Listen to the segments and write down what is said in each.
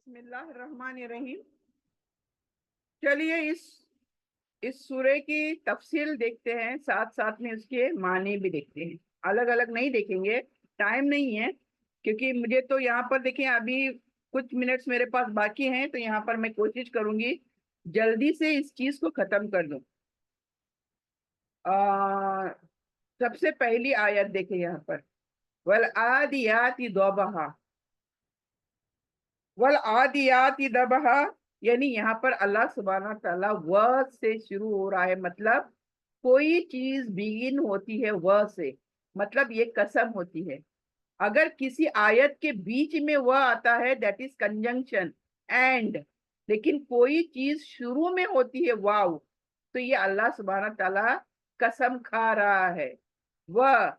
बिस्मिल्लाहिर्रहमानिर्रहीम। चलिए इस सूरे की तफसील देखते हैं, साथ साथ में उसके मानी भी देखते हैं। अलग अलग नहीं देखेंगे, टाइम नहीं है, क्योंकि मुझे तो यहाँ पर देखिए अभी कुछ मिनट्स मेरे पास बाकी हैं, तो यहाँ पर मैं कोशिश करूंगी जल्दी से इस चीज को खत्म कर दूं। आ, सबसे पहली आयत देखिए यहाँ पर, वल आदियाति दबहा। वल आदियाति दबहा यानी यहाँ पर अल्लाह सुब्हानहू तआला व से शुरू हो रहा है, मतलब कोई चीज बिगिन होती है व से, मतलब ये कसम होती है। अगर किसी आयत के बीच में वह आता है दैट इज कंजंक्शन एंड, लेकिन कोई चीज शुरू में होती है वाव, तो ये अल्लाह सुब्हानहू तआला कसम खा रहा है। वह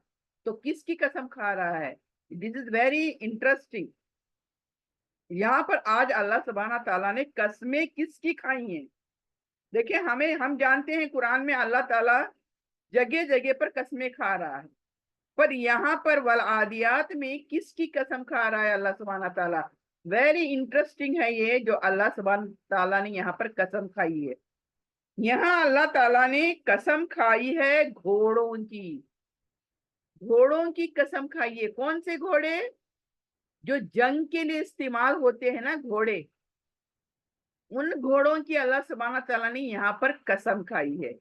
तो किसकी कसम खा रहा है? This is very interesting. यहाँ पर आज अल्लाह सुब्हानहू तआला ने कसमें किसकी खाई हैं? देखिए, हम जानते हैं कुरान में अल्लाह ताला जगह जगह पर कसमें खा रहा है, पर यहाँ पर वल आदियात में किसकी कसम खा रहा है अल्लाह सुब्हानहू तआला? वेरी इंटरेस्टिंग है ये जो अल्लाह सुब्हानहू तआला ने यहाँ पर कसम खाई है। यहाँ अल्लाह ताला ने कसम खाई है घोड़ों की। घोड़ों की कसम खाई है। कौन से घोड़े? जो जंग के लिए इस्तेमाल होते हैं ना घोड़े, उन घोड़ों की अल्लाह सुब्हानहू तआला ने यहाँ पर कसम खाई है।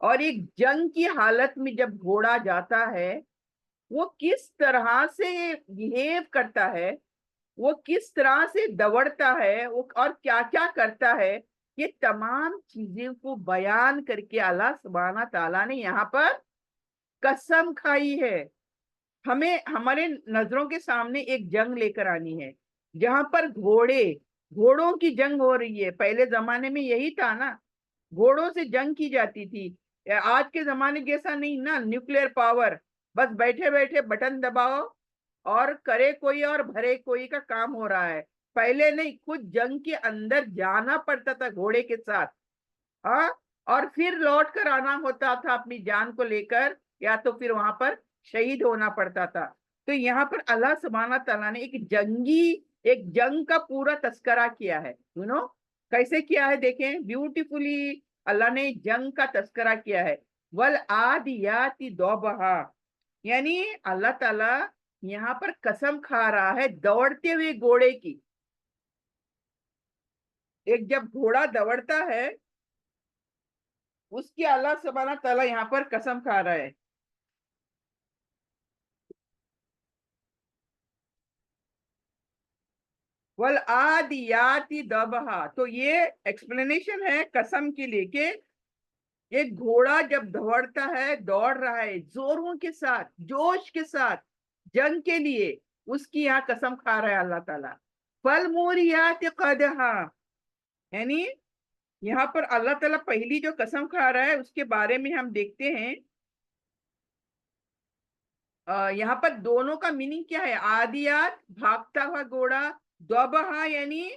और एक जंग की हालत में जब घोड़ा जाता है, वो किस तरह से बिहेव करता है, वो किस तरह से दौड़ता है, वो और क्या क्या करता है, ये तमाम चीजें को बयान करके अल्लाह सुब्हानहू तआला ने यहाँ पर कसम खाई है। हमें हमारे नजरों के सामने एक जंग लेकर आनी है जहां पर घोड़ों की जंग हो रही है। पहले जमाने में यही था ना, घोड़ों से जंग की जाती थी। आज के जमाने जैसा नहीं ना, न्यूक्लियर पावर, बस बैठे बैठे बटन दबाओ और करे कोई और भरे कोई का काम हो रहा है। पहले नहीं, खुद जंग के अंदर जाना पड़ता था घोड़े के साथ। हाँ, और फिर लौट कर आना होता था अपनी जान को लेकर, या तो फिर वहां पर शहीद होना पड़ता था। तो यहाँ पर अल्लाह सुब्हानहू तआला ने एक जंग का पूरा तस्करा किया है। कैसे किया है देखें, ब्यूटीफुली अल्लाह ने जंग का तस्करा किया है। वल आदियाति दबहा, यानी अल्लाह ताला यहाँ पर कसम खा रहा है दौड़ते हुए घोड़े की। एक जब घोड़ा दौड़ता है, उसकी अल्लाह सुब्हानहू तआला यहाँ पर कसम खा रहा है। वल आदियाति दबहा, तो ये एक्सप्लेनेशन है कसम के लिए कि एक घोड़ा जब दौड़ता है, दौड़ रहा है जोरों के साथ, जोश के साथ जंग के लिए, उसकी यहाँ कसम खा रहा है अल्लाह ताला। फल मूरियात कदहा, यानी यहाँ पर अल्लाह ताला पहली जो कसम खा रहा है उसके बारे में हम देखते हैं। यहाँ पर दोनों का मीनिंग क्या है? आदियात भागता हुआ घोड़ा, दबहा यानी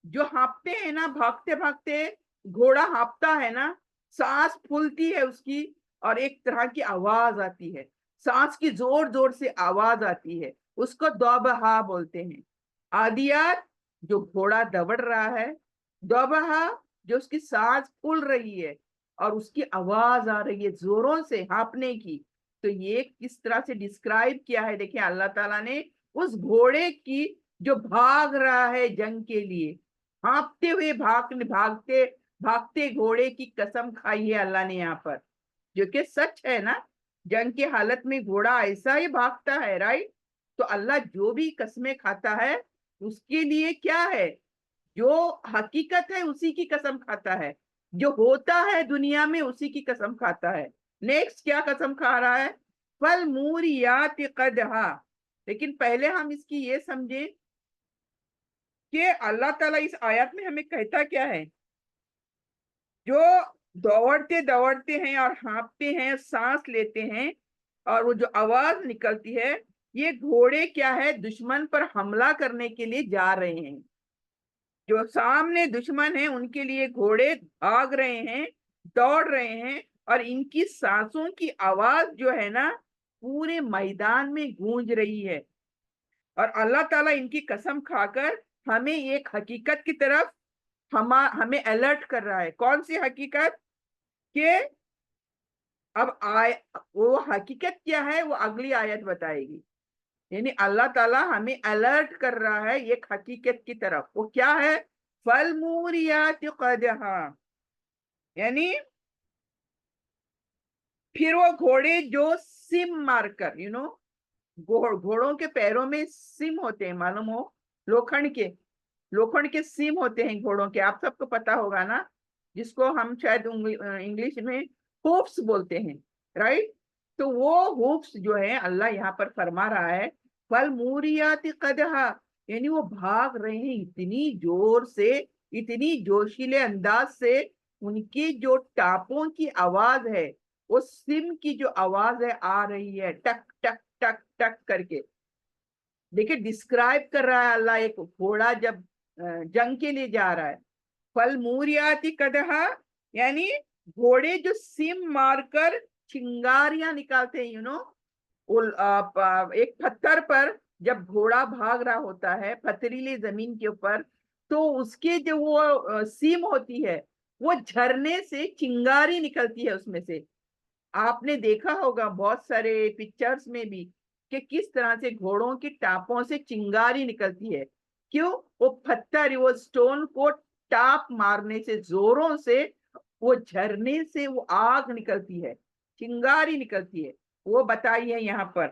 जो हाँपते हैं ना, भागते भागते घोड़ा हाँपता है ना, सांस फूलती है उसकी और एक तरह की आवाज आती है, सांस की जोर जोर से आवाज आती है, उसको दौबहा बोलते हैं। आदियात जो घोड़ा दौड़ रहा है, दौबहा जो उसकी सांस फूल रही है और उसकी आवाज आ रही है जोरों से हाँपने की। तो ये किस तरह से डिस्क्राइब किया है देखिए अल्लाह ताला ने, उस घोड़े की जो भाग रहा है जंग के लिए, हाँपते हुए भागते भागते घोड़े की कसम खाई है अल्लाह ने यहाँ पर, जो कि सच है ना। जंग की हालत में घोड़ा ऐसा ही भागता है, राइट? तो अल्लाह जो भी कस्में खाता है उसके लिए क्या है, जो हकीकत है उसी की कसम खाता है, जो होता है दुनिया में उसी की कसम खाता है। नेक्स्ट क्या कसम खा रहा है? फल मूरियात कदहा। लेकिन पहले हम इसकी ये समझें कि अल्लाह ताला इस आयत में हमें कहता क्या है? जो दौड़ते दौड़ते हैं और हाँपते हैं, सांस लेते हैं और वो जो आवाज निकलती है, ये घोड़े क्या है, दुश्मन पर हमला करने के लिए जा रहे हैं। जो सामने दुश्मन है उनके लिए घोड़े भाग रहे हैं, दौड़ रहे हैं, और इनकी सांसों की आवाज जो है ना पूरे मैदान में गूंज रही है। اور اللہ تعالیٰ ان کی قسم کھا کر ہمیں ایک حقیقت کی طرف ہمیں الرٹ کر رہا ہے. کون سی حقیقت؟ کہ اب وہ حقیقت کیا ہے وہ اگلی آیت بتائے گی. یعنی اللہ تعالیٰ ہمیں الرٹ کر رہا ہے ایک حقیقت کی طرف. وہ کیا ہے؟ فالموریات قدحا. یعنی پھر وہ گھوڑے جو سم مار کر گھوڑوں کے پیروں میں سم ہوتے ہیں، معلوم ہو، لوکھنڈ کے سم ہوتے ہیں گھوڑوں کے. آپ سب کو پتا ہوگا نا، جس کو ہم شاید انگلش میں ہوپس بولتے ہیں، رائٹ؟ تو وہ ہوپس جو ہے اللہ یہاں پر فرما رہا ہے فالموریات قدحا، یعنی وہ بھاگ رہے ہیں اتنی زور سے، اتنی جوشیلے انداز سے. ان کی جو ٹاپوں کی آواز ہے، وہ سم کی جو آواز ہے آ رہی ہے ٹک ٹک ٹک ٹک کر کے. دیکھیں ڈسکرائب کر رہا ہے اللہ ایک گھوڑا جب جنگ کے لیے جا رہا ہے. فالموریات قدحا یعنی گھوڑے جو سم مار کر چنگاریاں نکالتے ہیں. ایک پتھر پر جب گھوڑا بھاگ رہا ہوتا ہے پتھریلی زمین کے اوپر، تو اس کے جو وہ سیم ہوتی ہے وہ جھرنے سے چنگاری نکلتی ہے اس میں سے. آپ نے دیکھا ہوگا بہت سارے پکچرز میں بھی کہ کس طرح سے گھوڑوں کی ٹاپوں سے چنگاری نکلتی ہے. کیوں؟ وہ پتھر، وہ سٹون کو ٹاپ مارنے سے، زوروں سے وہ جھرنے سے وہ آگ نکلتی ہے، چنگاری نکلتی ہے. وہ بتائی ہے یہاں پر.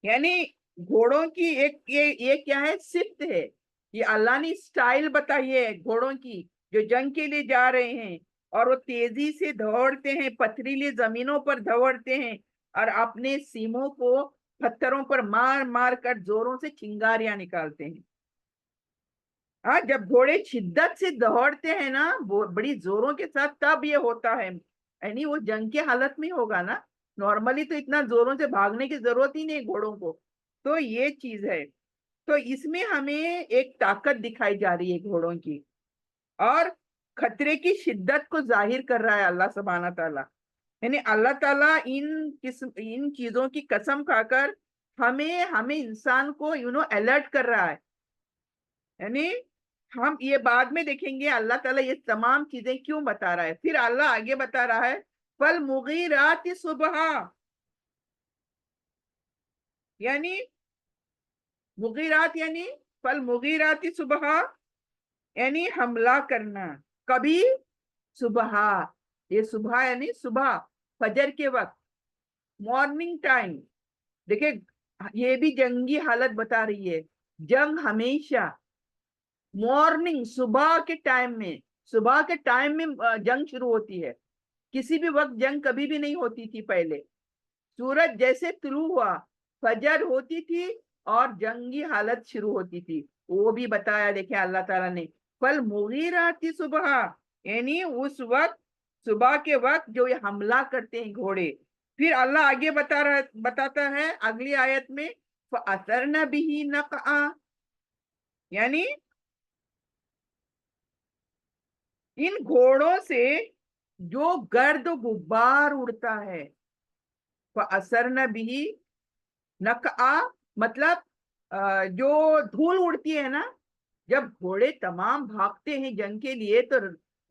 یعنی گھوڑوں کی یہ کیا ہے؟ صفت ہے. یہ اللہ نے سٹائل بتائی ہے گھوڑوں کی جو جنگ کے لیے جا رہے ہیں، اور وہ تیزی سے دوڑتے ہیں، پتھریلی زمینوں پر دوڑتے ہیں، اور اپنے سیموں کو پتھروں پر مار مار کر زوروں سے چنگاریاں نکالتے ہیں. ہاں، جب گھوڑے شدت سے دوڑتے ہیں نا بڑی زوروں کے ساتھ، تب یہ ہوتا ہے. یعنی وہ جنگ کے حالت میں ہوگا نا، نارملی تو اتنا زوروں سے بھاگنے کی ضرورت ہی نہیں گھوڑوں کو. تو یہ چیز ہے. تو اس میں ہمیں ایک طاقت دکھائی جا رہی ہے گھوڑوں کی، اور خطرے کی شدت کو ظاہر کر رہا ہے اللہ سبحانہ تعالیٰ. یعنی اللہ تعالیٰ ان چیزوں کی قسم کھا کر ہمیں انسان کو الرٹ کر رہا ہے. یعنی ہم یہ بعد میں دیکھیں گے اللہ تعالیٰ یہ تمام چیزیں کیوں بتا رہا ہے. پھر اللہ آگے بتا رہا ہے فالمغیرات صبحا، یعنی مغیرات یعنی فالمغیرات صبحا یعنی حملہ کرنا. کبھی؟ صبح. یہ صبح یعنی صبح، فجر کے وقت، مارننگ ٹائم. دیکھیں یہ بھی جنگی حالت بتا رہی ہے. جنگ ہمیشہ مارننگ، صبح کے ٹائم میں جنگ شروع ہوتی ہے. کسی بھی وقت جنگ کبھی بھی نہیں ہوتی تھی پہلے. سورج جیسے طلوع ہوا، فجر ہوتی تھی اور جنگی حالت شروع ہوتی تھی. وہ بھی بتایا دیکھیں اللہ تعالیٰ نے فالمغیرات صبحا، یعنی اس وقت، صبح کے وقت جو یہ حملہ کرتے ہیں گھوڑے. پھر اللہ آگے بتاتا ہے اگلی آیت میں فَأَثَرْنَ بِهِ نَقْعًا، یعنی ان گھوڑوں سے جو گرد و غبار اڑتا ہے. فَأَثَرْنَ بِهِ نَقْعًا مطلب جو دھول اڑتی ہے نا، جب گھوڑے تمام بھاگتے ہیں جنگ کے لیے تو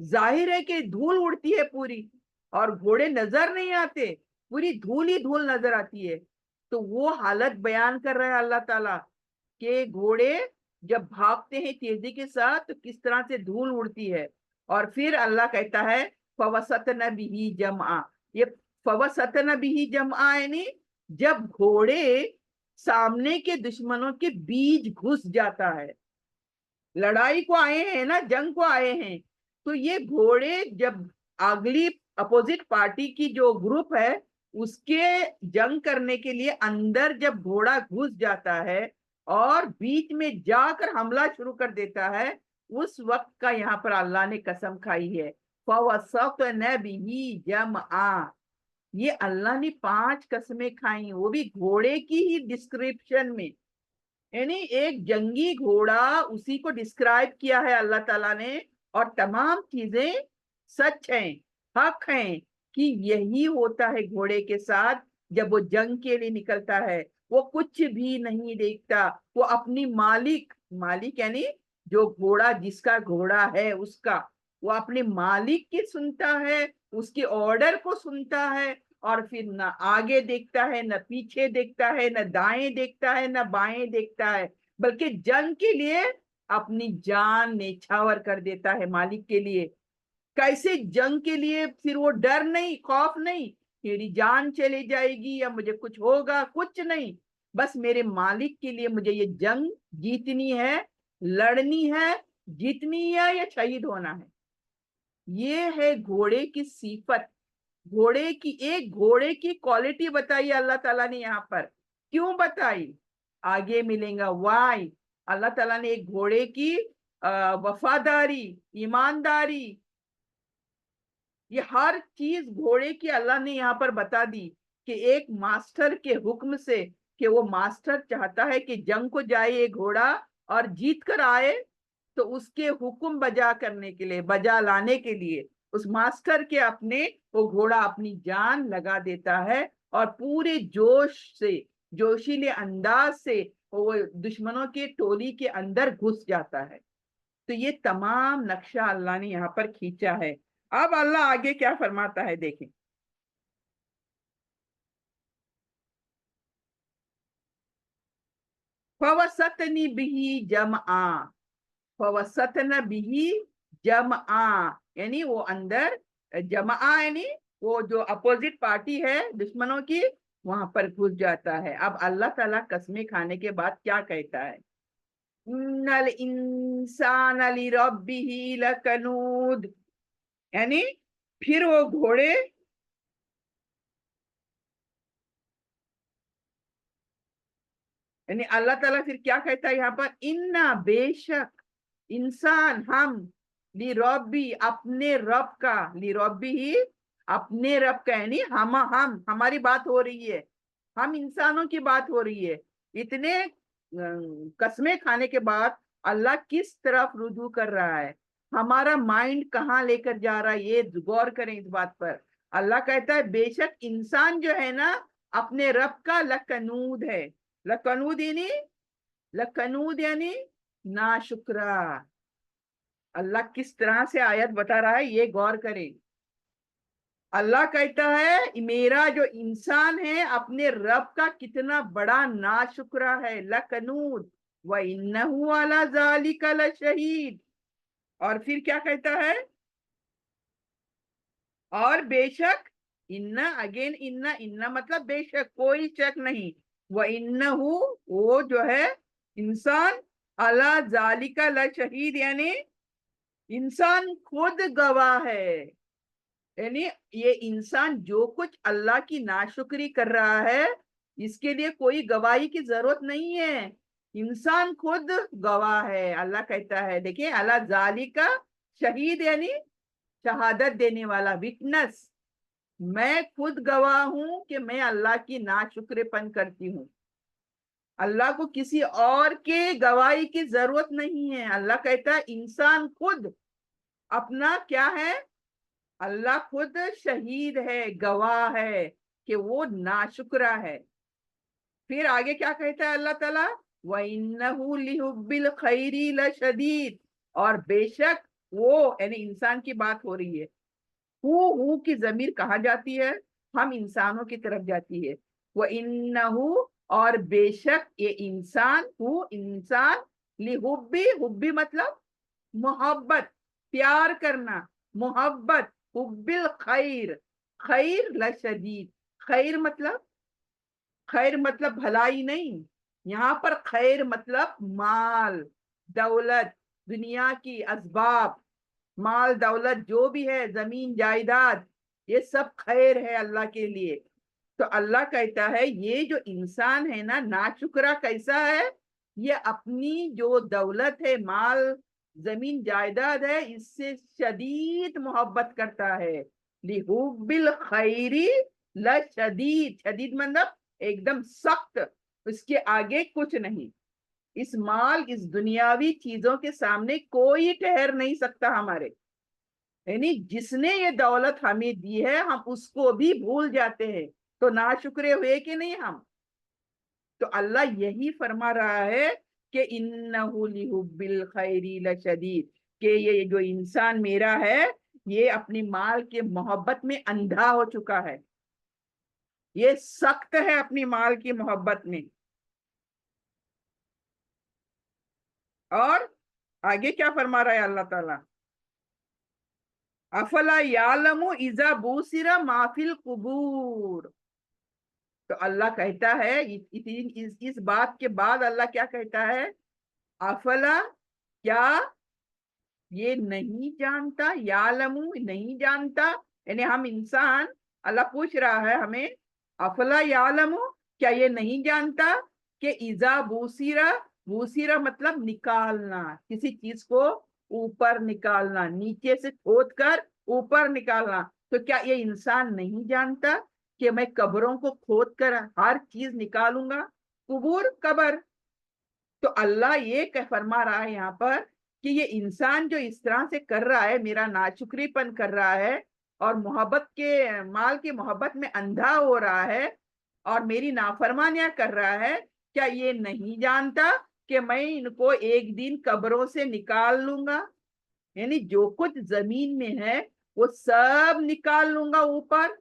ظاہر ہے کہ دھول اڑتی ہے پوری، اور گھوڑے نظر نہیں آتے، پوری دھول ہی دھول نظر آتی ہے. تو وہ حالت بیان کر رہا ہے اللہ تعالیٰ کہ گھوڑے جب بھاگتے ہیں تیزی کے ساتھ تو کس طرح سے دھول اڑتی ہے. اور پھر اللہ کہتا ہے فَوَسَطْنَ بِهِ جَمْعًا. یہ فَوَسَطْنَ بِهِ جَمْعًا یعنی جب گھوڑے سامنے کے دشمنوں کے بیچ گھس جاتا ہے. لڑائی کو آئے ہیں نا، جنگ کو آئے ہیں، تو یہ گھوڑے جب اگلی اپوزٹ پارٹی کی جو گروپ ہے اس کے جنگ کرنے کے لیے اندر جب گھوڑا گھس جاتا ہے اور بیچ میں جا کر حملہ شروع کر دیتا ہے، اس وقت کا یہاں پر اللہ نے قسم کھائی ہے فَوَسَطْنَ بِهِ جَمْعًا. یہ اللہ نے 5 قسمیں کھائیں، وہ بھی گھوڑے کی ہی ڈسکرپشن میں. یعنی ایک جنگی گھوڑا اسی کو ڈسکرائب کیا ہے اللہ تعالیٰ نے، اور تمام چیزیں سچ ہیں، حق ہیں کہ یہی ہوتا ہے گھوڑے کے ساتھ. جب وہ جنگ کے لیے نکلتا ہے وہ کچھ بھی نہیں دیکھتا، وہ اپنی مالک، مالک یعنی جو گھوڑا، جس کا گھوڑا ہے اس کا، وہ اپنے مالک کی سنتا ہے، اس کے آرڈر کو سنتا ہے، اور پھر نہ آگے دیکھتا ہے، نہ پیچھے دیکھتا ہے، نہ دائیں دیکھتا ہے، نہ بائیں دیکھتا ہے، بلکہ جنگ کے لیے اپنی جان نیچھاور کر دیتا ہے مالک کے لیے۔ کیسے جنگ کے لیے؟ پھر وہ ڈر نہیں، خوف نہیں میری جان چلی جائے گی یا مجھے کچھ ہوگا، کچھ نہیں، بس میرے مالک کے لیے مجھے یہ جنگ جیتنی ہے، لڑنی ہے، جیتنی ہے یا شہید ہونا ہے۔ یہ ہے گھوڑے کی صفت، گھوڑے کی، ایک گھوڑے کی کوالٹی بتائی اللہ تعالیٰ نے یہاں پر۔ کیوں بتائی؟ آگے ملیں گا وائی۔ اللہ تعالیٰ نے ایک گھوڑے کی وفاداری، ایمانداری، یہ ہر چیز گھوڑے کی اللہ نے یہاں پر بتا دی کہ ایک ماسٹر کے حکم سے، کہ وہ ماسٹر چاہتا ہے کہ جنگ کو جائے یہ گھوڑا اور جیت کر آئے، تو اس کے حکم بجا کرنے کے لیے، بجا لانے کے لیے اس ماسٹر کے اپنے وہ گھوڑا اپنی جان لگا دیتا ہے، اور پورے جوش سے، جوشیلے انداز سے وہ دشمنوں کے ٹولی کے اندر گھس جاتا ہے۔ تو یہ تمام نقشہ اللہ نے یہاں پر کھینچا ہے۔ اب اللہ آگے کیا فرماتا ہے دیکھیں۔ فَوَسَطْنِ بِهِ جَمْعًا، فَوَسَطْنَ بِهِ جَمْعًا یعنی وہ اندر، جمعہ یعنی وہ جو اپوزٹ پارٹی ہے دشمنوں کی، وہاں پر گھس جاتا ہے۔ اب اللہ تعالیٰ قسمیں کھانے کے بعد کیا کہتا ہے؟ إِنَّ الْإِنسَانَ لِرَبِّهِ لَكَنُودٌ، یعنی پھر وہ گھوڑے، یعنی اللہ تعالیٰ پھر کیا کہتا ہے یہاں پر؟ اِنَّا، بے شک، انسان، ہم، لِرَبِّ، اپنے رب کا، لِرَبِّ ہی، اپنے رب کا، یعنی ہم ہماری بات ہو رہی ہے، ہم انسانوں کی بات ہو رہی ہے۔ اتنے قسمیں کھانے کے بعد اللہ کس طرف رجوع کر رہا ہے، ہمارا مائنڈ کہاں لے کر جا رہا ہے، یہ غور کریں اس بات پر۔ اللہ کہتا ہے بے شک انسان جو ہے نا اپنے رب کا لکنود ہے۔ لکنود یعنی، لکنود یعنی ناشکرا۔ اللہ کس طرح سے آیت بتا رہا ہے یہ غور کریں۔ اللہ کہتا ہے میرا جو انسان ہے اپنے رب کا کتنا بڑا ناشکرا ہے، لکنود، وَإِنَّهُ عَلَى ذَلِكَ لَشَهِيدٌ، اور پھر کیا کہتا ہے؟ اور بے شک، اگین ان مطلب بے شک، کوئی شک نہیں، وَإِنَّهُ، وہ جو ہے انسان، عَلَى ذَلِكَ لَشَهِيدٌ یعنی انسان خود گواہ ہے، یعنی یہ انسان جو کچھ اللہ کی ناشکری کر رہا ہے اس کے لیے کوئی گواہی کی ضرورت نہیں ہے، انسان خود گواہ ہے۔ اللہ کہتا ہے دیکھیں، اللہ ذالک، شہید یعنی شہادت دینے والا، وٹنس، میں خود گواہ ہوں کہ میں اللہ کی ناشکر پن کرتی ہوں۔ اللہ کو کسی اور کے گواہی کی ضرورت نہیں ہے۔ اللہ کہتا ہے انسان خود اپنا کیا ہے؟ اللہ خود شہید ہے، گواہ ہے کہ وہ ناشکرا ہے۔ پھر آگے کیا کہتا ہے اللہ تعالیٰ؟ وَإِنَّهُ لِحُبِّ الْخَيْرِ لَشَدِيدٌ، اور بے شک وہ، یعنی انسان کی بات ہو رہی ہے، ہو کی ضمیر کہاں جاتی ہے؟ ہم انسانوں کی طرف جاتی ہے۔ وَإِنَّهُ، اور بے شک یہ انسان، انسان، لِحُبِّ، حبی مطلب محبت، پیار کرنا، محبت، حب الخیر، خیر لشدید، خیر مطلب، خیر مطلب بھلائی نہیں، یہاں پر خیر مطلب مال، دولت، دنیا کی اسباب، مال دولت جو بھی ہے، زمین جائیداد، یہ سب خیر ہے اللہ کے لیے۔ تو اللہ کہتا ہے یہ جو انسان ہے نا ناشکرا کیسا ہے؟ یہ اپنی جو دولت ہے، مال، زمین جائیداد ہے، اس سے شدید محبت کرتا ہے۔ لِحُبِّ الْخَيْرِ لَشَدِيدٌ، شدید مطلب ایک دم سخت، اس کے آگے کچھ نہیں۔ اس مال، اس دنیاوی چیزوں کے سامنے کوئی ٹھہر نہیں سکتا ہمارے، یعنی جس نے یہ دولت ہمیں دی ہے ہم اس کو بھی بھول جاتے ہیں، تو नाशुक्रे हुए कि नहीं हम? तो अल्लाह यही फरमा रहा है कि इन्नहु लिहुब्बिल खैरी लशदीद, कि ये जो इंसान मेरा है ये अपनी माल के मोहब्बत में अंधा हो चुका है, ये सख्त है अपनी माल की मोहब्बत में। और आगे क्या फरमा रहा है अल्लाह ताला, अफला यालमु इजा बूसिरा माफिल कुबूर। तो अल्लाह कहता है इस बात के बाद अल्लाह क्या कहता है, अफला, क्या ये नहीं जानता, यालमु नहीं जानता, यानी हम इंसान, अल्लाह पूछ रहा है हमें, अफला यालमु, क्या ये नहीं जानता कि इजा बूसीरा, बूसीरा मतलब निकालना, किसी चीज को ऊपर निकालना, नीचे से खोद कर ऊपर निकालना। तो क्या ये इंसान नहीं जानता कि मैं कब्रों को खोद कर हर चीज निकालूंगा? कुबूर, कब्र। तो अल्लाह ये फरमा रहा है यहाँ पर कि ये इंसान जो इस तरह से कर रहा है, मेरा नाशुक्रीपन कर रहा है और मोहब्बत के माल की मोहब्बत में अंधा हो रहा है और मेरी नाफरमानियां कर रहा है, क्या ये नहीं जानता कि मैं इनको एक दिन कब्रों से निकाल लूंगा? यानी जो कुछ जमीन में है वो सब निकाल लूंगा ऊपर।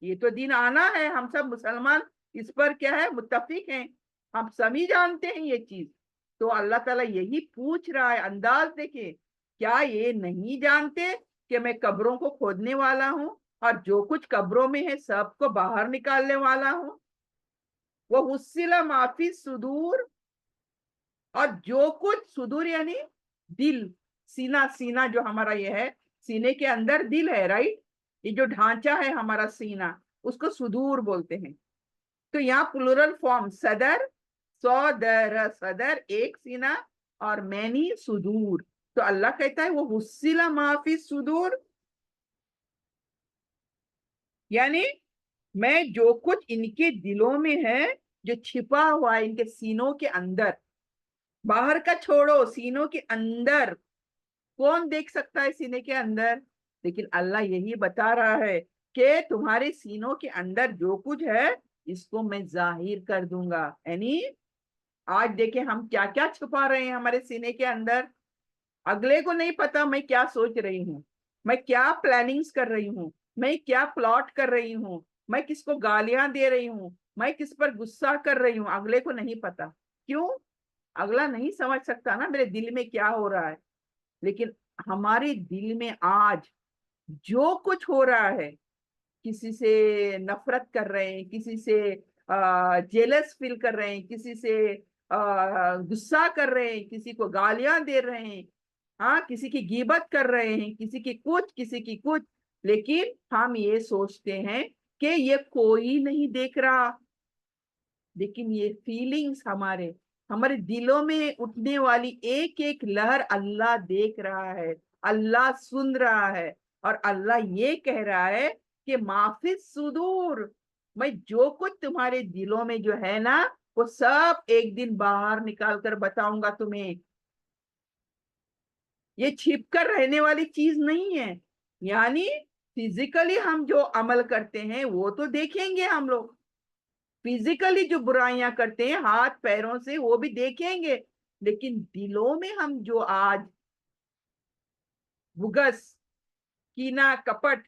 ये तो दिन आना है, हम सब मुसलमान इस पर क्या है, मुत्तफिक हैं, हम सभी जानते हैं ये चीज। तो अल्लाह ताला यही पूछ रहा है, अंदाज देखिए, क्या ये नहीं जानते कि मैं कब्रों को खोदने वाला हूँ और जो कुछ कब्रों में है सबको बाहर निकालने वाला हूँ? वो हुस्सिला माफी सुदूर, और जो कुछ सुदूर यानी दिल, सीना, सीना जो हमारा ये है, सीने के अंदर दिल है, राइट, ये जो ढांचा है हमारा सीना, उसको सुदूर बोलते हैं। तो यहाँ प्लूरल फॉर्म सदर, सौदर, सदर एक सीना और मैनी सुदूर। तो अल्लाह कहता है वो हुस्सिला माफी सुदूर, यानी मैं जो कुछ इनके दिलों में है, जो छिपा हुआ है इनके सीनों के अंदर, बाहर का छोड़ो, सीनों के अंदर कौन देख सकता है सीने के अंदर? लेकिन अल्लाह यही बता रहा है कि तुम्हारे सीनों के अंदर जो कुछ है इसको मैं जाहिर कर दूंगा। यानी आज देखे हम क्या क्या छुपा रहे हैं हमारे सीने के अंदर, अगले को नहीं पता मैं क्या सोच रही हूँ, मैं क्या प्लानिंग्स कर रही हूँ, मैं क्या प्लॉट कर रही हूँ, मैं किसको गालियां दे रही हूँ, मैं किस पर गुस्सा कर रही हूँ, अगले को नहीं पता। क्यों? अगला नहीं समझ सकता ना मेरे दिल में क्या हो रहा है। लेकिन हमारे दिल में आज जो कुछ हो रहा है, किसी से नफरत कर रहे हैं, किसी से जेलस फील कर रहे हैं, किसी से गुस्सा कर रहे हैं, किसी को गालियां दे रहे हैं, हाँ, किसी की गीबत कर रहे हैं, किसी की कुछ, किसी की कुछ, लेकिन हम ये सोचते हैं कि ये कोई नहीं देख रहा। लेकिन ये फीलिंग्स हमारे हमारे दिलों में उठने वाली एक एक लहर अल्लाह देख रहा है, अल्लाह सुन रहा है। और अल्लाह ये कह रहा है कि माफी सुदूर, मैं जो कुछ तुम्हारे दिलों में जो है ना वो सब एक दिन बाहर निकाल कर बताऊंगा तुम्हें। ये छिप कर रहने वाली चीज नहीं है। यानी फिजिकली हम जो अमल करते हैं वो तो देखेंगे हम लोग, फिजिकली जो बुराइयां करते हैं हाथ पैरों से वो भी देखेंगे, लेकिन दिलों में हम जो आज बुगस, कीना, कपट,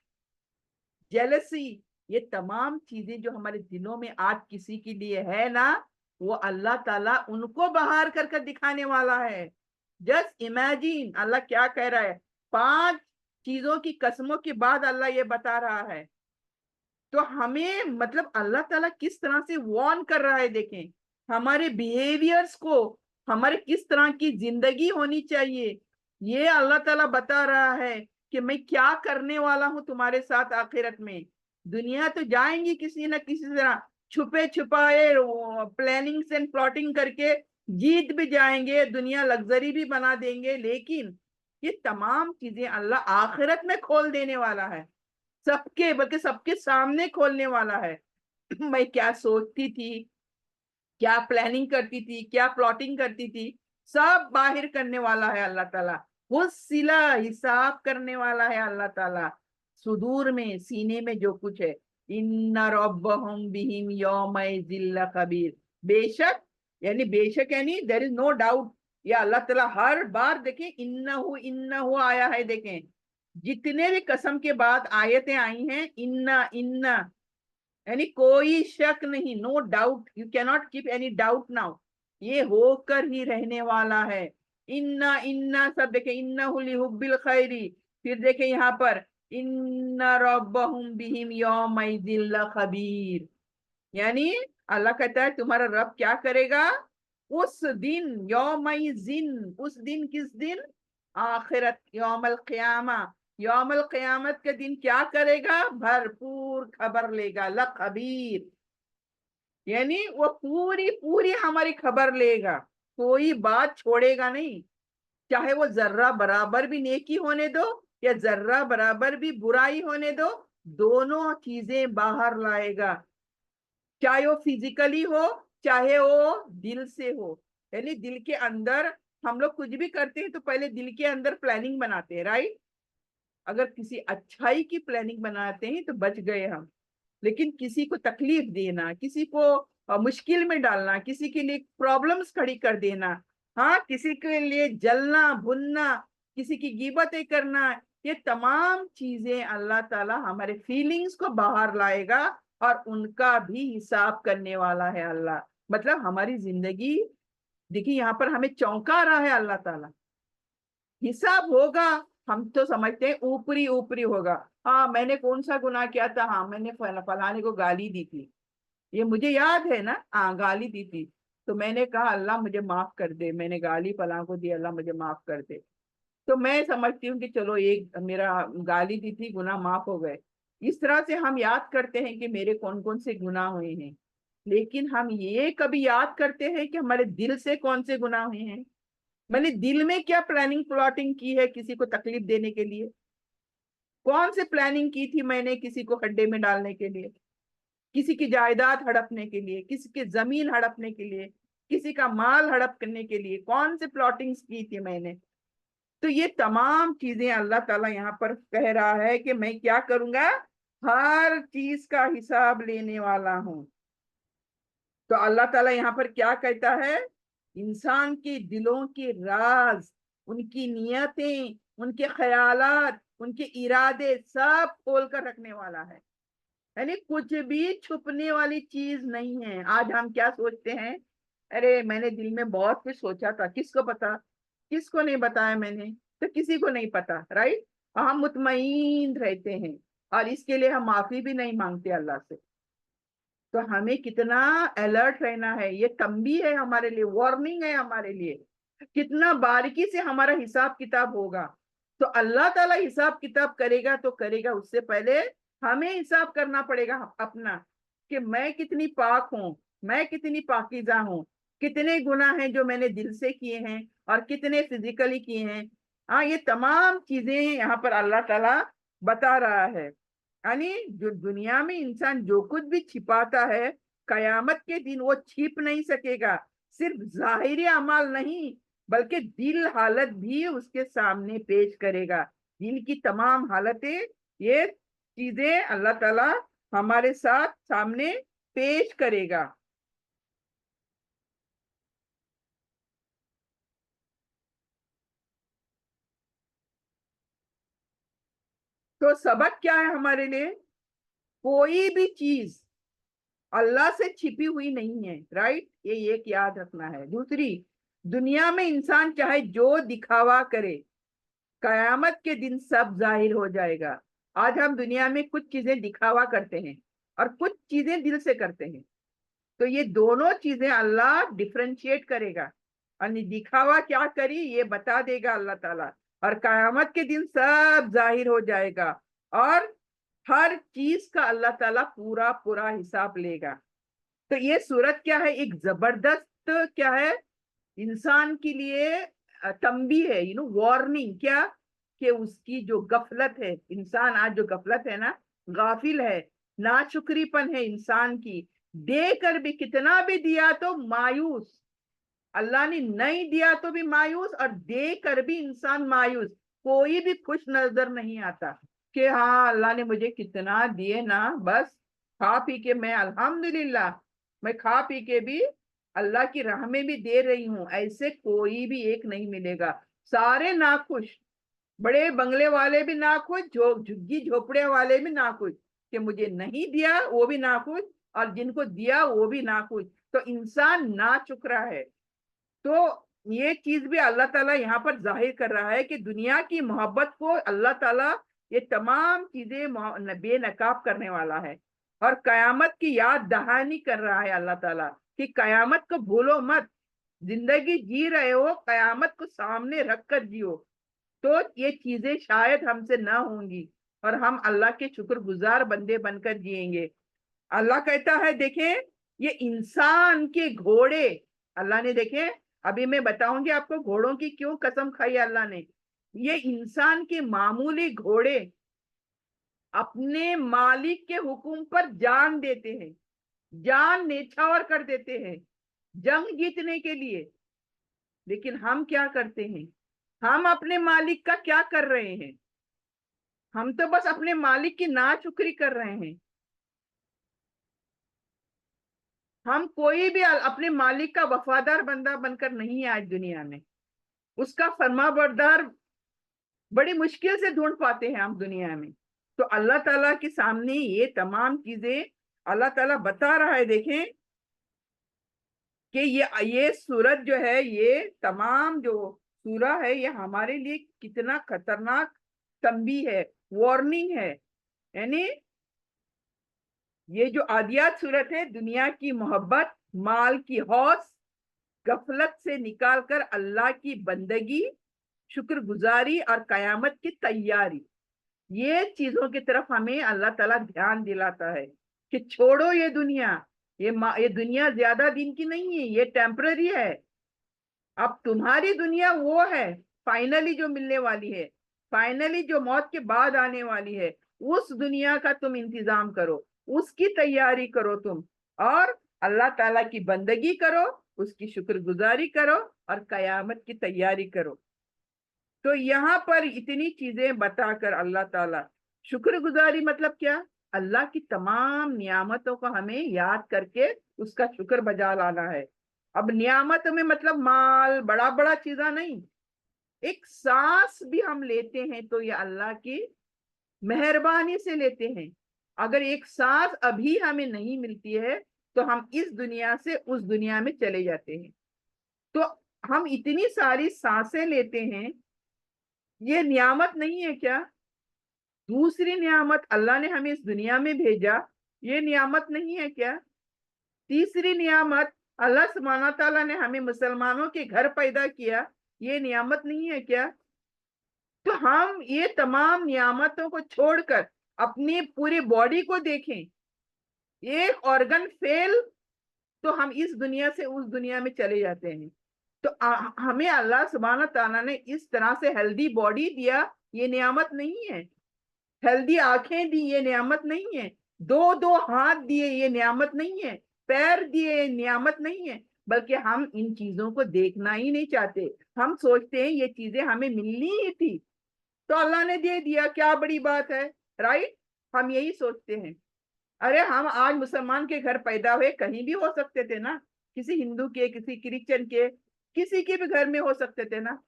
जेलसी, ये तमाम चीजें जो हमारे दिलों में आज किसी के लिए है ना, वो अल्लाह ताला उनको बाहर कर दिखाने वाला है। जस्ट इमेजिन अल्लाह क्या कह रहा है, 5 चीजों की कसमों के बाद अल्लाह ये बता रहा है। तो हमें मतलब अल्लाह ताला किस तरह से वार्न कर रहा है, देखें हमारे बिहेवियर्स को, हमारे किस तरह की जिंदगी होनी चाहिए, ये अल्लाह ताला बता रहा है कि मैं क्या करने वाला हूं तुम्हारे साथ आखिरत में। दुनिया तो जाएंगी किसी ना किसी तरह, छुपे छुपाए प्लानिंग्स एंड प्लॉटिंग करके जीत भी जाएंगे, दुनिया लग्जरी भी बना देंगे, लेकिन ये तमाम चीजें अल्लाह आखिरत में खोल देने वाला है, सबके, बल्कि सबके सामने खोलने वाला है। मैं क्या सोचती थी, क्या प्लानिंग करती थी, क्या प्लॉटिंग करती थी, सब बाहर करने वाला है अल्लाह ताला। वो सिला हिसाब करने वाला है अल्लाह ताला, सुदूर में, सीने में जो कुछ है। इन्ना रब्बहुम बिहिम यौमइज़िल लखबीर। बेशक, यानी बेशक यानी देयर इज नो डाउट। या अल्लाह ताला हर बार देखें इन्नहु आया है, देखें जितने भी कसम के बाद आयतें आई हैं, इन्ना इन्ना यानी कोई शक नहीं, no doubt, you can not keep any doubt now, ये होकर ही रहने वाला है। इन्ना इन्ना सब देखें, इन्नहु लिहुब्बिल खैरी, फिर देखें यहाँ पर इन्ना रब्बहुम बिहिम यौमइज़िल लखबीर, यानी अल्लाह कहता है तुम्हारा रब क्या करेगा उस दिन, यौमइज़िन, उस दिन, किस दिन, आखिरत, यौमल क़ियामा, यौमल क़ियामत के दिन क्या करेगा, भरपूर खबर लेगा, लखबीर, यानी वो पूरी पूरी हमारी खबर लेगा, कोई बात छोड़ेगा नहीं, चाहे वो जर्रा बराबर भी नेकी होने दो या जर्रा बराबर भी बुराई होने दो, दोनों चीजें बाहर लाएगा, चाहे वो फिजिकली हो चाहे वो दिल से हो। यानी दिल के अंदर हम लोग कुछ भी करते हैं तो पहले दिल के अंदर प्लानिंग बनाते हैं, राइट। अगर किसी अच्छाई की प्लानिंग बनाते हैं तो बच गए हम, लेकिन किसी को तकलीफ देना, किसी को मुश्किल में डालना, किसी के लिए प्रॉब्लम्स खड़ी कर देना, हाँ, किसी के लिए जलना भुनना, किसी की गीबतें करना, ये तमाम चीजें अल्लाह ताला हमारे फीलिंग्स को बाहर लाएगा और उनका भी हिसाब करने वाला है अल्लाह। मतलब हमारी जिंदगी, देखिए यहाँ पर हमें चौंका रहा है अल्लाह ताला, हिसाब होगा। हम तो समझते हैं ऊपरी ऊपरी होगा, हाँ मैंने कौन सा गुनाह किया था, हाँ मैंने फलाने को गाली दी थी, ये मुझे याद है ना, हाँ गाली दी थी, तो मैंने कहा अल्लाह मुझे माफ कर दे, मैंने गाली फलां को दी, अल्लाह मुझे माफ कर दे, तो मैं समझती हूँ कि चलो एक मेरा गाली दी थी, गुनाह माफ हो गए। इस तरह से हम याद करते हैं कि मेरे कौन कौन से गुनाह हुए हैं, लेकिन हम ये कभी याद करते हैं कि हमारे दिल से कौन से गुनाह हुए हैं, मैंने दिल में क्या प्लानिंग प्लॉटिंग की है किसी को तकलीफ देने के लिए, कौन से प्लानिंग की थी मैंने किसी को खड्डे में डालने के लिए, किसी की जायदाद हड़पने के लिए, किसी की जमीन हड़पने के लिए, किसी का माल हड़प करने के लिए, कौन से प्लॉटिंग्स की थी मैंने। तो ये तमाम चीजें अल्लाह ताला यहाँ पर कह रहा है कि मैं क्या करूंगा, हर चीज का हिसाब लेने वाला हूं। तो अल्लाह ताला यहाँ पर क्या कहता है, इंसान के दिलों के राज, उनकी नियतें, उनके ख्यालात, उनके इरादे सब खोल कर रखने वाला है, यानी कुछ भी छुपने वाली चीज नहीं है। आज हम क्या सोचते हैं, अरे मैंने दिल में बहुत कुछ सोचा था, किसको पता, किसको नहीं बताया मैंने, तो किसी को नहीं पता, राइट। हम मुतमईन रहते हैं और इसके लिए हम माफी भी नहीं मांगते अल्लाह से। तो हमें कितना अलर्ट रहना है, ये तंबी है हमारे लिए, वार्निंग है हमारे लिए, कितना बारीकी से हमारा हिसाब किताब होगा। तो अल्लाह ताला हिसाब किताब करेगा तो करेगा, उससे पहले हमें हिसाब करना पड़ेगा अपना, कि मैं कितनी पाक हूँ, मैं कितनी पाकीज़ा हूँ, कितने गुनाह हैं जो मैंने दिल से किए हैं और कितने फिजिकली किए हैं। हाँ, ये तमाम चीजें यहाँ पर अल्लाह ताला बता रहा है। यानी जो दुनिया में इंसान जो कुछ भी छिपाता है, कयामत के दिन वो छिप नहीं सकेगा। सिर्फ जाहिरी अमाल नहीं, बल्कि दिल हालत भी उसके सामने पेश करेगा, दिल की तमाम हालतें, ये चीजें अल्लाह ताला हमारे साथ सामने पेश करेगा। तो सबक क्या है हमारे लिए, कोई भी चीज अल्लाह से छिपी हुई नहीं है, राइट, ये एक याद रखना है। दूसरी, दुनिया में इंसान चाहे जो दिखावा करे, कयामत के दिन सब जाहिर हो जाएगा। आज हम दुनिया में कुछ चीजें दिखावा करते हैं और कुछ चीजें दिल से करते हैं, तो ये दोनों चीजें अल्लाह डिफरेंशिएट करेगा, और दिखावा क्या करी ये बता देगा अल्लाह ताला, और कयामत के दिन सब जाहिर हो जाएगा और हर चीज का अल्लाह ताला पूरा पूरा हिसाब लेगा। तो ये सूरत क्या है, एक जबरदस्त क्या है, इंसान के लिए तंबी है, वार्निंग, क्या, कि उसकी जो गफलत है, इंसान आज जो गफलत है ना, गाफिल है, नाशुक्रीपन है इंसान की, देकर भी कितना भी दिया तो मायूस, अल्लाह ने नहीं दिया तो भी मायूस, और देकर भी इंसान मायूस, कोई भी खुश नजर नहीं आता कि हाँ अल्लाह ने मुझे कितना दिए ना, बस खा पी के मैं अल्हम्दुलिल्लाह, मैं खा पी के भी अल्लाह की राह में भी दे रही हूँ, ऐसे कोई भी एक नहीं मिलेगा। सारे नाखुश, बड़े बंगले वाले भी नाखुश, झुग्गी झोपड़े वाले भी नाखुश, कि मुझे नहीं दिया वो भी नाखुश, और जिनको दिया वो भी नाखुश। तो इंसान ना चुक रहा है। तो ये चीज भी अल्लाह ताला यहाँ पर जाहिर कर रहा है कि दुनिया की मोहब्बत को अल्लाह ताला ये तमाम चीजें बेनकाब करने वाला है, और कयामत की याद दहानी कर रहा है अल्लाह ताला, कि कयामत को भूलो मत। जिंदगी जी रहे हो, कयामत को सामने रख कर जियो, तो ये चीजें शायद हमसे ना होंगी, और हम अल्लाह के शुक्रगुजार बंदे बनकर जिएंगे। अल्लाह कहता है, देखें, ये इंसान के घोड़े, अल्लाह ने, देखें, अभी मैं बताऊंगी आपको घोड़ों की क्यों कसम खाई अल्लाह ने। ये इंसान के मामूली घोड़े अपने मालिक के हुक्म पर जान देते हैं, जान नेछावर कर देते हैं जंग जीतने के लिए। लेकिन हम क्या करते हैं? हम अपने मालिक का क्या कर रहे हैं? हम तो बस अपने मालिक की नाचुकरी कर रहे हैं। हम कोई भी अपने मालिक का वफादार बंदा बनकर नहीं है आज दुनिया में। उसका फरमाबरदार बड़ी मुश्किल से ढूंढ पाते हैं हम दुनिया में। तो अल्लाह ताला के सामने ये तमाम चीजें अल्लाह ताला बता रहा है। देखें कि ये सूरत जो है, ये तमाम जो सूरा है, ये हमारे लिए कितना खतरनाक तंबी है, वार्निंग है। यानी ये जो आदियात सूरत है, दुनिया की मोहब्बत, माल की हौस, गफलत से निकालकर अल्लाह की बंदगी, शुक्रगुजारी और कयामत की तैयारी, ये चीजों की तरफ हमें अल्लाह ताला ध्यान दिलाता है कि छोड़ो ये दुनिया। ये दुनिया ज्यादा दिन की नहीं है, ये टेम्पररी है। अब तुम्हारी दुनिया वो है फाइनली जो मिलने वाली है, फाइनली जो मौत के बाद आने वाली है। उस दुनिया का तुम इंतजाम करो, उसकी तैयारी करो तुम, और अल्लाह ताला की बंदगी करो, उसकी शुक्रगुजारी करो, और कयामत की तैयारी करो। तो यहाँ पर इतनी चीजें बताकर अल्लाह ताला, शुक्रगुजारी मतलब क्या? अल्लाह की तमाम नियामतों को हमें याद करके उसका शुक्र बजा लाना है। अब नियामत में मतलब माल, बड़ा बड़ा चीजा नहीं, एक सांस भी हम लेते हैं तो ये अल्लाह की मेहरबानी से लेते हैं। अगर एक सांस अभी हमें नहीं मिलती है तो हम इस दुनिया से उस दुनिया में चले जाते हैं। तो हम इतनी सारी सांसें लेते हैं, ये नियामत नहीं है क्या? दूसरी नियामत, अल्लाह ने हमें इस दुनिया में भेजा, ये नियामत नहीं है क्या? तीसरी नियामत, अल्लाह सुब्हानहू तआला ने हमें मुसलमानों के घर पैदा किया, ये नियामत नहीं है क्या? तो हम ये तमाम नियामतों को छोड़कर अपनी पूरी बॉडी को देखें, एक ऑर्गन फेल तो हम इस दुनिया से उस दुनिया में चले जाते हैं। तो हमें अल्लाह सुब्हानहू तआला ने इस तरह से हेल्दी बॉडी दिया, ये नियामत नहीं है? हेल्दी आंखें दी, ये नियामत नहीं है? दो दो हाथ दिए, ये नियामत नहीं है? पैर दिए, नियामत नहीं है? बल्कि हम इन चीजों को देखना ही नहीं चाहते। हम सोचते हैं ये चीजें हमें मिलनी ही थी, तो अल्लाह ने दे दिया, क्या बड़ी बात है, राइट? हम यही सोचते हैं। अरे हम आज मुसलमान के घर पैदा हुए, कहीं भी हो सकते थे ना, किसी हिंदू के, किसी क्रिश्चियन के, किसी के भी घर में हो सकते थे ना।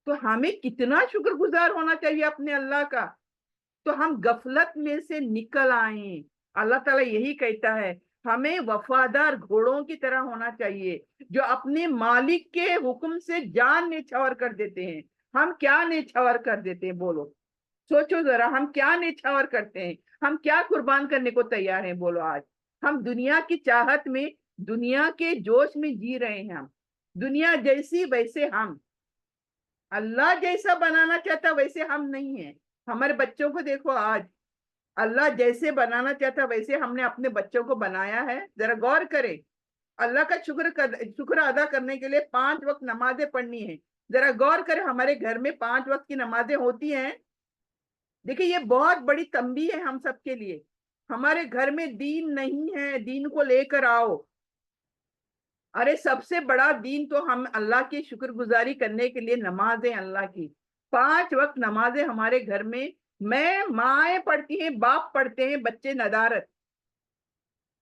तो हमें कितना शुक्रगुजार होना चाहिए अपने अल्लाह का। तो हम गफलत में से निकल आए। अल्लाह ताला यही कहता है, हमें वफादार घोड़ों की तरह होना चाहिए, जो अपने मालिक के हुक्म से जान निछावर कर देते हैं। हम क्या निछावर कर देते हैं, बोलो? सोचो जरा, हम क्या निछावर करते हैं? हम क्या कुर्बान करने को तैयार हैं, बोलो? आज हम दुनिया की चाहत में, दुनिया के जोश में जी रहे हैं। हम दुनिया जैसी वैसे हम, अल्लाह जैसा बनाना चाहता वैसे हम नहीं है। हमारे बच्चों को देखो, आज अल्लाह जैसे बनाना चाहता वैसे हमने अपने बच्चों को बनाया है? जरा गौर करें। अल्लाह का शुक्र अदा करने के लिए 5 वक्त नमाजें पढ़नी है। जरा गौर करें, हमारे घर में 5 वक्त की नमाजें होती हैं? देखिए, ये बहुत बड़ी तंबी है हम सबके लिए। हमारे घर में दीन नहीं है, दीन को लेकर आओ। अरे सबसे बड़ा दीन तो हम अल्लाह की शुक्रगुजारी करने के लिए नमाजें, अल्लाह की 5 वक्त नमाजें हमारे घर में, मैं माए पढ़ती हैं, बाप पढ़ते हैं, बच्चे नदारत।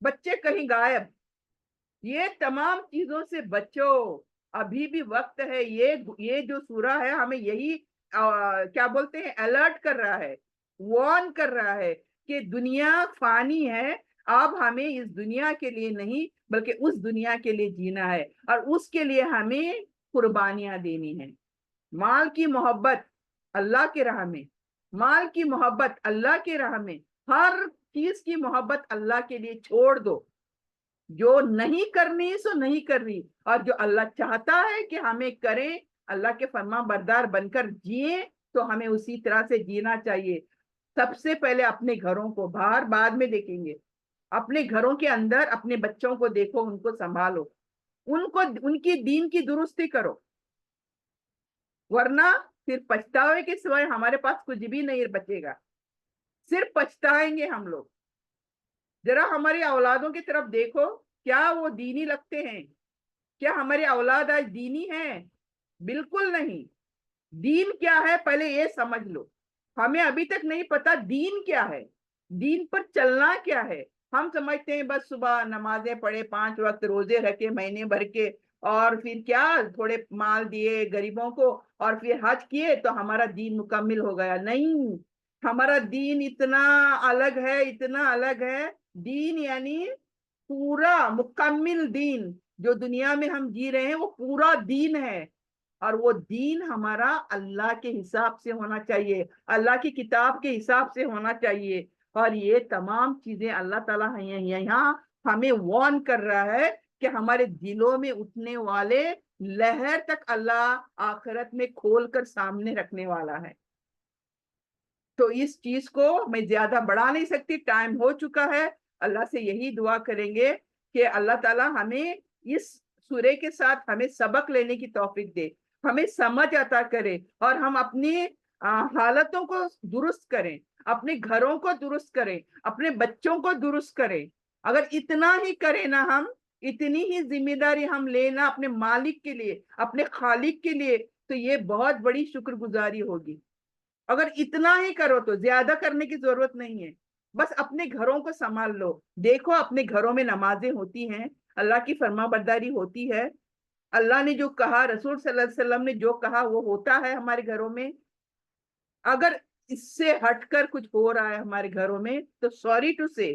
بچے کہیں غائب. یہ تمام چیزوں سے بچو, ابھی بھی وقت ہے. یہ جو سورہ ہے ہمیں یہی کیا بولتے ہیں, الرٹ کر رہا ہے, وارن کر رہا ہے کہ دنیا فانی ہے. اب ہمیں اس دنیا کے لیے نہیں بلکہ اس دنیا کے لیے جینا ہے, اور اس کے لیے ہمیں قربانیاں دینی ہیں. مال کی محبت اللہ کی راہ میں, مال کی محبت اللہ کی راہ میں, ہر چیز کی محبت اللہ کے لیے چھوڑ دو. جو نہیں کرنی سو نہیں کرنی, اور جو اللہ چاہتا ہے کہ ہمیں کریں, اللہ کے فرما بردار بن کر جیے, تو ہمیں اسی طرح سے جینا چاہیے. سب سے پہلے اپنے گھروں کو, باہر بعد میں دیکھیں گے. اپنے گھروں کے اندر اپنے بچوں کو دیکھو, ان کو سنبھالو, ان کی دین کی درستی کرو, ورنہ پھر پچھتاوے کے سوائے ہمارے پاس کچھ بھی نہیں بچے گا. صرف پچھتائیں گے ہم لوگ. ذرا ہماری اولادوں کی طرف دیکھو, کیا وہ دینی لگتے ہیں؟ کیا ہماری اولاد آج دینی ہے؟ بالکل نہیں. دین کیا ہے پہلے یہ سمجھ لو. ہمیں ابھی تک نہیں پتا دین کیا ہے, دین پر چلنا کیا ہے. ہم سمجھتے ہیں بس صبح نمازیں پڑھے, 5 وقت روزے رکھے مہینے بھر کے, اور پھر کیا تھوڑے مال دیے غریبوں کو, اور پھر حج کیے تو ہمارا دین مکمل ہو گیا. نہیں, ہمارا دین اتنا الگ ہے, اتنا الگ ہے. دین یعنی پورا مکمل دین. جو دنیا میں ہم جی رہے ہیں وہ پورا دین ہے, اور وہ دین ہمارا اللہ کے حساب سے ہونا چاہیے, اللہ کی کتاب کے حساب سے ہونا چاہیے. اور یہ تمام چیزیں اللہ تعالیٰ یہاں ہمیں وارن کر رہا ہے کہ ہمارے دلوں میں اٹھنے والے لہر تک اللہ آخرت میں کھول کر سامنے رکھنے والا ہے. تو اس چیز کو میں زیادہ بڑھا نہیں سکتی, ٹائم ہو چکا ہے. اللہ سے یہی دعا کریں گے کہ اللہ تعالیٰ ہمیں اس سورے کے ساتھ ہمیں سبق لینے کی توفیق دے, ہمیں سمجھ عطا کرے, اور ہم اپنی حالتوں کو درست کریں, اپنے گھروں کو درست کریں, اپنے بچوں کو درست کریں. اگر اتنا ہی کریں نا ہم, اتنی ہی ذمہ داری ہم لینا اپنے مالک کے لیے, اپنے خالق کے لیے, تو یہ بہت بڑی شکر گزاری ہوگی. اگر اتنا ہی کرو تو زیادہ کرنے کی ضرورت نہیں ہے. بس اپنے گھروں کو سنبھال لو. دیکھو اپنے گھروں میں نمازیں ہوتی ہیں, اللہ کی فرما برداری ہوتی ہے, اللہ نے جو کہا, رسول صلی اللہ علیہ وسلم نے جو کہا وہ ہوتا ہے ہمارے گھروں میں. اگر اس سے ہٹ کر کچھ ہو رہا ہے ہمارے گھروں میں تو سوری ٹو سے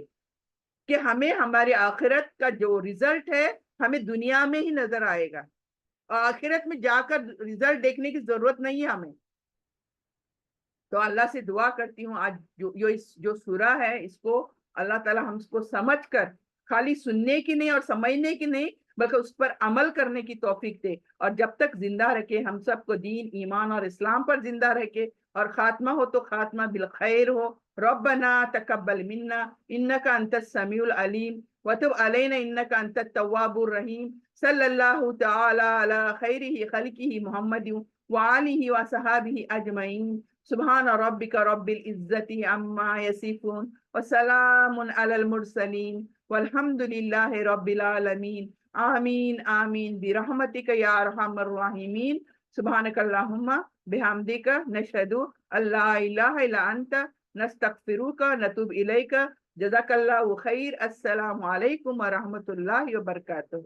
کہ ہمیں ہماری آخرت کا جو ریزلٹ ہے ہمیں دنیا میں ہی نظر آئے گا, اور آخرت میں جا کر ریزلٹ دیکھنے کی ضرورت نہیں ہے ہمیں. تو اللہ سے دعا کرتی ہوں آج جو سورہ ہے اس کو اللہ تعالیٰ ہم کو سمجھ کر, خالی سننے کی نہیں اور سمجھنے کی نہیں بلکہ اس پر عمل کرنے کی توفیق دے, اور جب تک زندہ رکھے ہم سب کو دین, ایمان اور اسلام پر زندہ رکھے, اور خاتمہ ہو تو خاتمہ بالخیر ہو. ربنا تقبل منا انک انت السمیع العلیم وتب علینا انک انت التواب الرحیم. صلی اللہ تعالی علی خیرہ خلقہ محمد وآلہ وصحابہ اجمعین. سبحان ربک رب العزت عما یصفون وسلام علی المرسلین والحمد للہ رب العالمین. آمین آمین برحمتک یا ارحم الراحمین. سبحانک اللہم بحمدک نشہد ان لا الہ الا انت نستغفرک نتوب الیک. جزاک اللہ خیر. السلام علیکم ورحمۃ اللہ وبرکاتہ.